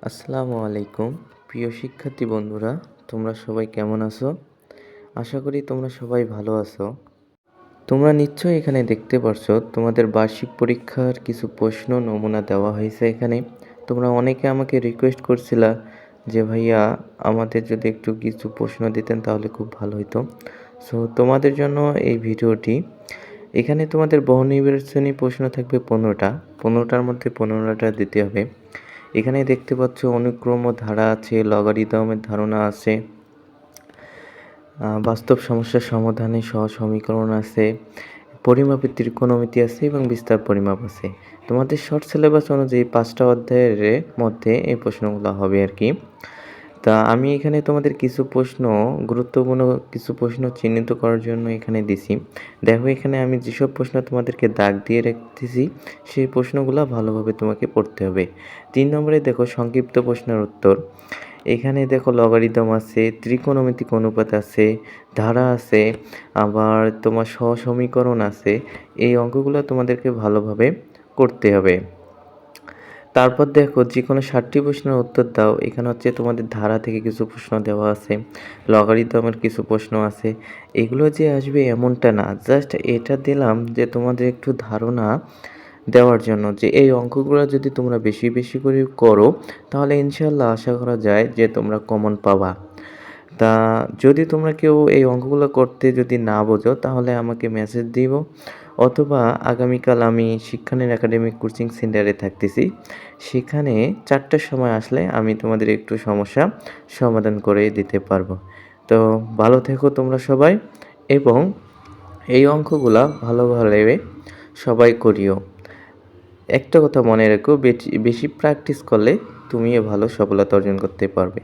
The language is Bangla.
আসসালামু আলাইকুম প্রিয় শিক্ষার্থী বন্ধুরা, তোমরা সবাই কেমন আছো? আশা করি তোমরা সবাই ভালো আছো। তোমরা নিশ্চয়ই এখানে দেখতে পারছো তোমাদের বার্ষিক পরীক্ষার কিছু প্রশ্ন নমুনা দেওয়া হয়েছে এখানে। তোমরা অনেকে আমাকে রিকোয়েস্ট করছিলা যে ভাইয়া আমাদের যদি একটু কিছু প্রশ্ন দিতেন তাহলে খুব ভালো হতো। সো তোমাদের জন্য এই ভিডিওটি। এখানে তোমাদের বহুনির্বাচনী প্রশ্ন থাকবে 15টার মধ্যে 15টা দিতে হবে। এখানে দেখতে পাচ্ছ অনুক্রম ও ধারা আছে, লগারিদমের ধারণা আছে, বাস্তব সমস্যার সমাধানে সহজ সমীকরণ আছে, পরিমাপের ত্রিকোণমিতি আছে এবং বিস্তার পরিমাপ আছে। তোমাদের শর্ট সিলেবাস অনুযায়ী 5টা অধ্যায়ের মধ্যে এই প্রশ্নগুলো হবে আর কি। তা আমি এখানে তোমাদের কিছু প্রশ্ন, গুরুত্বপূর্ণ কিছু প্রশ্ন চিহ্নিত করার জন্য এখানে দিছি। দেখো এখানে আমি যেসব প্রশ্ন তোমাদেরকে দাগ দিয়ে রাখতেছি সেই প্রশ্নগুলো ভালোভাবে তোমাকে পড়তে হবে। 3 নম্বরে দেখো সংক্ষিপ্ত প্রশ্নের উত্তর। এখানে দেখো লগারিদম আছে, ত্রিকোণমিতিক অনুপাত আছে, ধারা আছে, আবার তোমার সহসমীকরণ আছে। এই অঙ্কগুলো তোমাদেরকে ভালোভাবে করতে হবে। তারপর দেখো যে কোনো 7টি প্রশ্নের উত্তর দাও। এখানে হচ্ছে তোমাদের ধারা থেকে কিছু প্রশ্ন দেওয়া আছে, লগারিদমের কিছু প্রশ্ন আছে। এগুলো যে আসবে এমনটা না, জাস্ট এটা দিলাম যে তোমাদের একটু ধারণা দেওয়ার জন্য যে এই অঙ্কগুলো যদি তোমরা বেশি বেশি করে করো তাহলে ইনশাল্লাহ আশা করা যায় যে তোমরা কমন পাবা। তা যদি তোমরা কেউ এই অঙ্কগুলো করতে যদি না বোঝো তাহলে আমাকে মেসেজ দিও, অথবা আগামীকাল আমি শিক্ষানের একাডেমিক কোচিং সেন্টারে থাকতেছি, সেখানে 4টার সময় আসলে আমি তোমাদের একটু সমস্যা সমাধান করে দিতে পারবো। তো ভালো থেকো তোমরা সবাই, এবং এই অঙ্কগুলা ভালোভাবে সবাই করিও। একটা কথা মনে রেখো, বেশি প্র্যাকটিস করলে তুমিও ভালো সফলতা অর্জন করতে পারবে।